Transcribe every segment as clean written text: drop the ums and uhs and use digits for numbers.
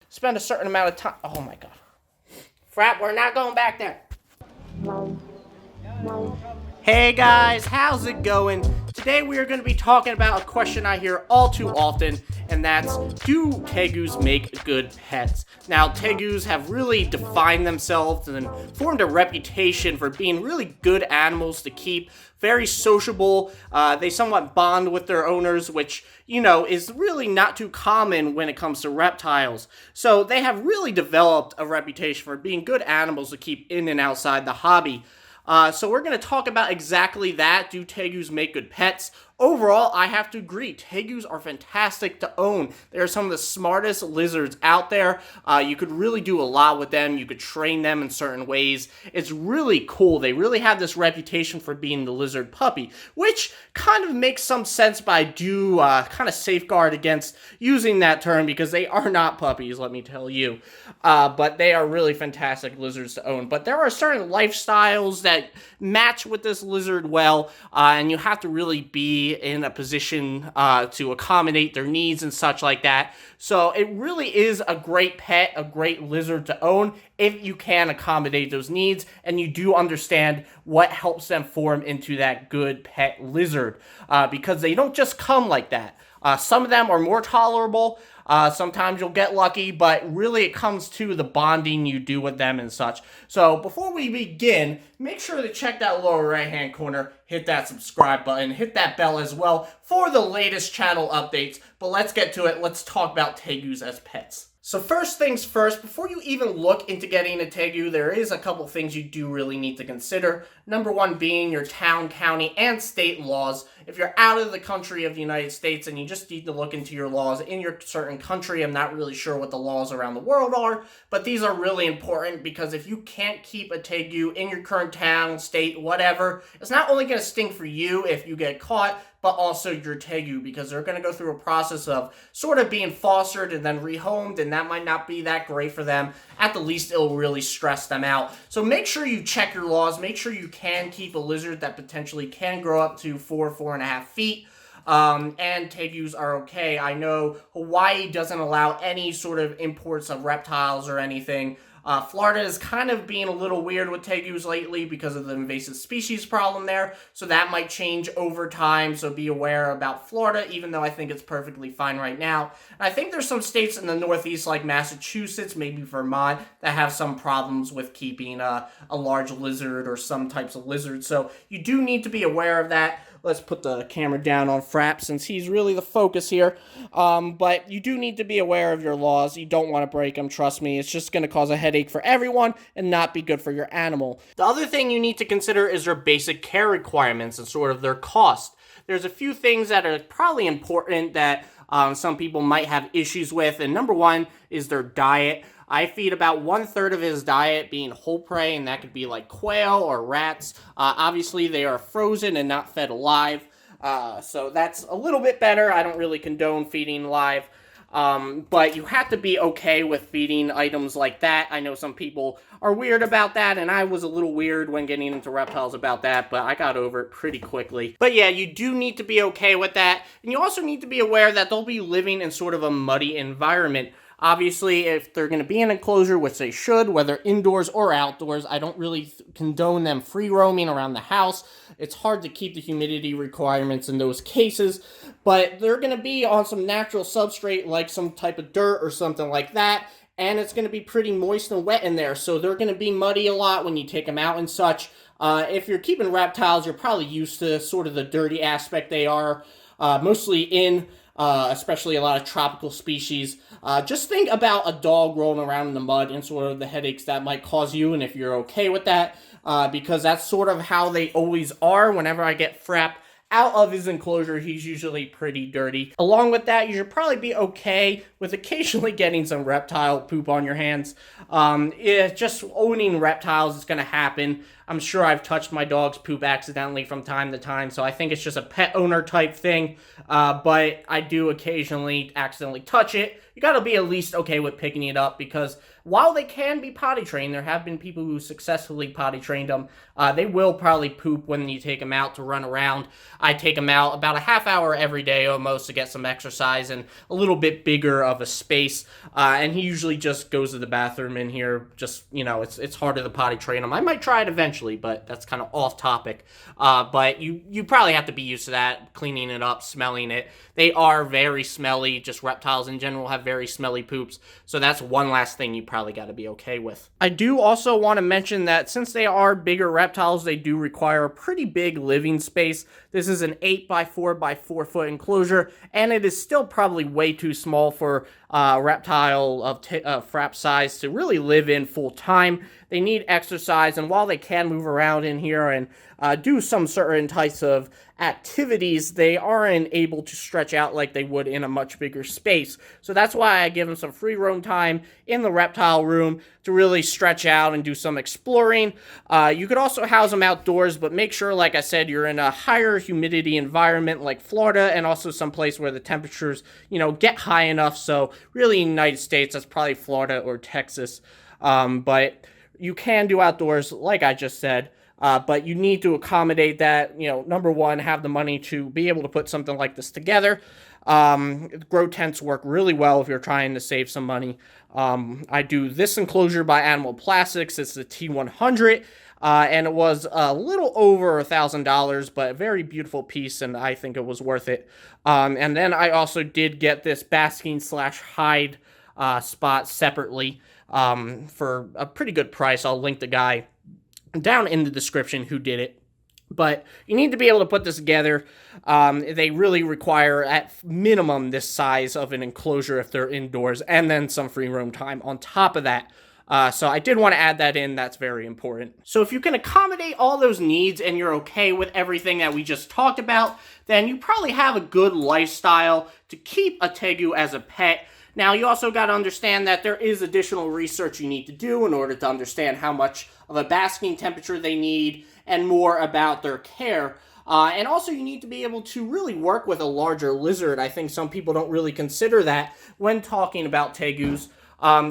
spend a certain amount of time. Oh my god. Frap, we're not going back there. Hey guys, how's it going? Today we are going to be talking about a question I hear all too often, and that's, do Tegus make good pets? Now, Tegus have really defined themselves and formed a reputation for being really good animals to keep, very sociable. They somewhat bond with their owners, which, you know, is really not too common when it comes to reptiles. So they have really developed a reputation for being good animals to keep in and outside the hobby. So we're going to talk about exactly that. Do Tegus make good pets? Overall, I have to agree. Tegus are fantastic to own. They're some of the smartest lizards out there. You could really do a lot with them. You could train them in certain ways. It's really cool. They really have this reputation for being the lizard puppy, which kind of makes some sense, but I do kind of safeguard against using that term because they are not puppies, let me tell you. But they are really fantastic lizards to own. But there are certain lifestyles that match with this lizard well, and you have to really be in a position to accommodate their needs and such like that. So it really is a great pet, a great lizard to own if you can accommodate those needs and you do understand what helps them form into that good pet lizard, because they don't just come like that. Some of them are more tolerable. Sometimes you'll get lucky, but really it comes to the bonding you do with them and such. So before we begin, make sure to check that lower right-hand corner, hit that subscribe button, hit that bell as well for the latest channel updates. But let's get to it. Let's talk about Tegus as pets. So first things first, before you even look into getting a Tegu, there is a couple things you do really need to consider. Number one being your town, county, and state laws. If you're out of the country of the United States and you just need to look into your laws in your certain country, I'm not really sure what the laws around the world are, but these are really important because if you can't keep a Tegu in your current town, state, whatever, it's not only going to stink for you if you get caught, but also your Tegu, because they're going to go through a process of sort of being fostered and then rehomed, and that might not be that great for them. At the least, it'll really stress them out. So make sure you check your laws. Make sure you can keep a lizard that potentially can grow up to 4.5 feet. And Tegus are okay. I know Hawaii doesn't allow any sort of imports of reptiles or anything. Florida is kind of being a little weird with Tegus lately because of the invasive species problem there, so that might change over time, so be aware about Florida, even though I think it's perfectly fine right now. And I think there's some states in the Northeast, like Massachusetts, maybe Vermont, that have some problems with keeping a large lizard or some types of lizards, so you do need to be aware of that. Let's put the camera down on Frap since he's really the focus here. But you do need to be aware of your laws. You don't want to break them, trust me. It's just going to cause a headache for everyone and not be good for your animal. The other thing you need to consider is their basic care requirements and sort of their cost. There's a few things that are probably important that some people might have issues with. And number one is their diet. I feed about 1/3 of his diet being whole prey, and that could be like quail or rats. Obviously, they are frozen and not fed alive, so that's a little bit better. I don't really condone feeding live, but you have to be okay with feeding items like that. I know some people are weird about that, and I was a little weird when getting into reptiles about that, but I got over it pretty quickly. But yeah, you do need to be okay with that, and you also need to be aware that they'll be living in sort of a muddy environment. Obviously, if they're going to be in an enclosure, which they should, whether indoors or outdoors, I don't really condone them free roaming around the house. It's hard to keep the humidity requirements in those cases, but they're going to be on some natural substrate like some type of dirt or something like that, and it's going to be pretty moist and wet in there, so they're going to be muddy a lot when you take them out and such. If you're keeping reptiles, you're probably used to sort of the dirty aspect they are, mostly in especially a lot of tropical species. Just think about a dog rolling around in the mud and sort of the headaches that might cause you, and if you're okay with that, because that's sort of how they always are. Whenever I get Frap out of his enclosure, he's usually pretty dirty. Along with that, you should probably be okay with occasionally getting some reptile poop on your hands. Just owning reptiles is going to happen. I'm sure I've touched my dog's poop accidentally from time to time, so I think it's just a pet owner type thing, but I do occasionally accidentally touch it. You gotta be at least okay with picking it up, because while they can be potty trained, there have been people who successfully potty trained them. They will probably poop when you take them out to run around. I take them out about a half hour every day almost to get some exercise and a little bit bigger of a space. And he usually just goes to the bathroom in here. Just, you know, it's harder to potty train them. I might try it eventually, but that's kind of off topic. But you probably have to be used to that, cleaning it up, smelling it. They are very smelly. Just reptiles in general have very smelly poops. So that's one last thing you probably got to be okay with. I do also want to mention that since they are bigger reptiles, they do require a pretty big living space. This is an 8x4 by 4 foot enclosure, and it is still probably way too small for a reptile of Frap size to really live in full time. They need exercise, and while they can move around in here and do some certain types of activities, they aren't able to stretch out like they would in a much bigger space. So that's why I give them some free roam time in the reptile room to really stretch out and do some exploring. You could also house them outdoors, but make sure, like I said, you're in a higher humidity environment like Florida, and also some place where the temperatures, you know, get high enough. So really in the United States, that's probably Florida or Texas. But you can do outdoors, like I just said. But you need to accommodate that. You know, number one, have the money to be able to put something like this together. Grow tents work really well if you're trying to save some money. I do this enclosure by Animal Plastics. It's the T100, and it was a little over $1,000, but a very beautiful piece, and I think it was worth it. And then I also did get this basking / hide spot separately for a pretty good price. I'll link the guy down in the description who did it. But you need to be able to put this together. They really require, at minimum, this size of an enclosure if they're indoors, and then some free roam time on top of that. So I did want to add that in. That's very important. So if you can accommodate all those needs and you're okay with everything that we just talked about, then you probably have a good lifestyle to keep a Tegu as a pet. Now, you also got to understand that there is additional research you need to do in order to understand how much of a basking temperature they need and more about their care. And also, you need to be able to really work with a larger lizard. I think some people don't really consider that when talking about Tegus.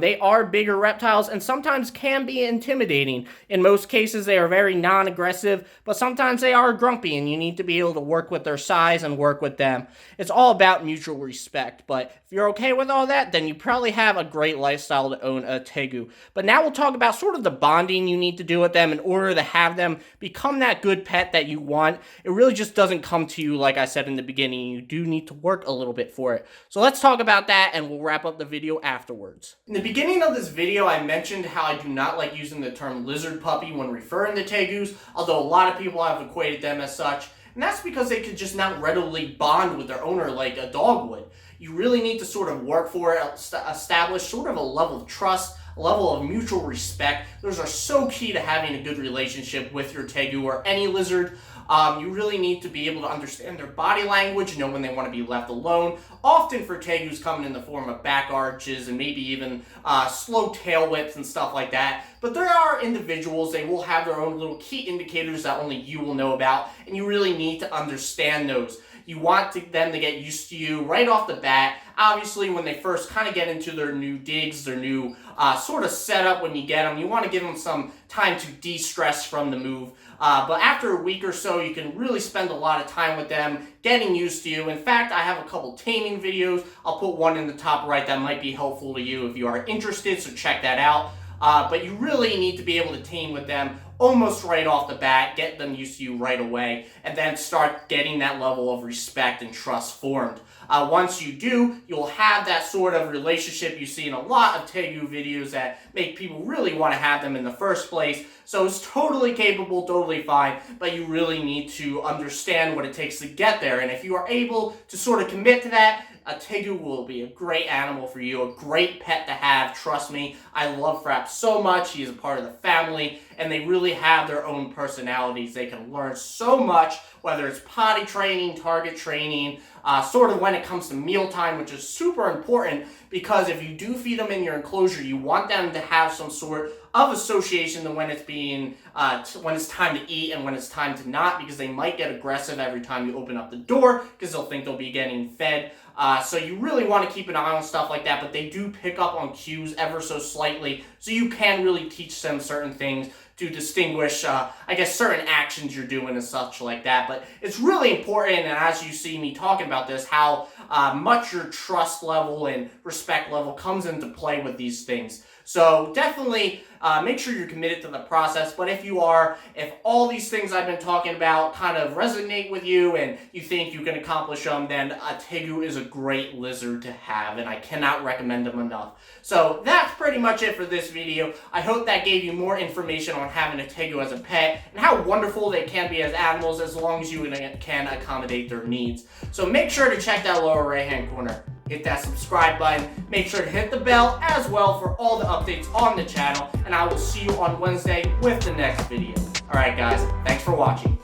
They are bigger reptiles and sometimes can be intimidating. In most cases, they are very non-aggressive, but sometimes they are grumpy, and you need to be able to work with their size and work with them. It's all about mutual respect, but if you're okay with all that, then you probably have a great lifestyle to own a Tegu. But now we'll talk about sort of the bonding you need to do with them in order to have them become that good pet that you want. It really just doesn't come to you, like I said in the beginning. You do need to work a little bit for it. So let's talk about that, and we'll wrap up the video afterwards. In the beginning of this video, I mentioned how I do not like using the term lizard puppy when referring to Tegus, although a lot of people have equated them as such, and that's because they could just not readily bond with their owner like a dog would. You really need to sort of work for it, establish sort of a level of trust, a level of mutual respect. Those are so key to having a good relationship with your Tegu or any lizard. You really need to be able to understand their body language, know when they want to be left alone. Often for Tegus coming in the form of back arches and maybe even slow tail whips and stuff like that. But there are individuals, they will have their own little key indicators that only you will know about, and you really need to understand those. You want them to get used to you right off the bat. Obviously, when they first kind of get into their new digs, their new sort of setup when you get them, you want to give them some time to de-stress from the move. But after a week or so, you can really spend a lot of time with them, getting used to you. In fact, I have a couple taming videos. I'll put one in the top right that might be helpful to you if you are interested, so check that out. But you really need to be able to tame with them almost right off the bat, get them used to you right away, and then start getting that level of respect and trust formed. Once you do, you'll have that sort of relationship you see in a lot of Tegu videos that make people really want to have them in the first place. So it's totally capable, totally fine, but you really need to understand what it takes to get there. And if you are able to sort of commit to that, a Tegu will be a great animal for you, a great pet to have. Trust me, I love Frapp so much. He is a part of the family, and they really have their own personalities. They can learn so much, whether it's potty training, target training, sort of when it comes to mealtime, which is super important, because if you do feed them in your enclosure, you want them to have some sort of association to when it's being, when it's time to eat and when it's time to not, because they might get aggressive every time you open up the door, because they'll think they'll be getting fed. So you really want to keep an eye on stuff like that, but they do pick up on cues ever so slightly, so you can really teach them certain things to distinguish, I guess, certain actions you're doing and such like that. But it's really important, and as you see me talking about this, how much your trust level and respect level comes into play with these things. So definitely make sure you're committed to the process. But if you are, if all these things I've been talking about kind of resonate with you and you think you can accomplish them, then a Tegu is a great lizard to have, and I cannot recommend them enough. So that's pretty much it for this video. I hope that gave you more information on having a Tegu as a pet and how wonderful they can be as animals as long as you can accommodate their needs. So make sure to check that lower right hand corner. Hit that subscribe button. Make sure to hit the bell as well for all the updates on the channel. And I will see you on Wednesday with the next video. Alright guys, thanks for watching.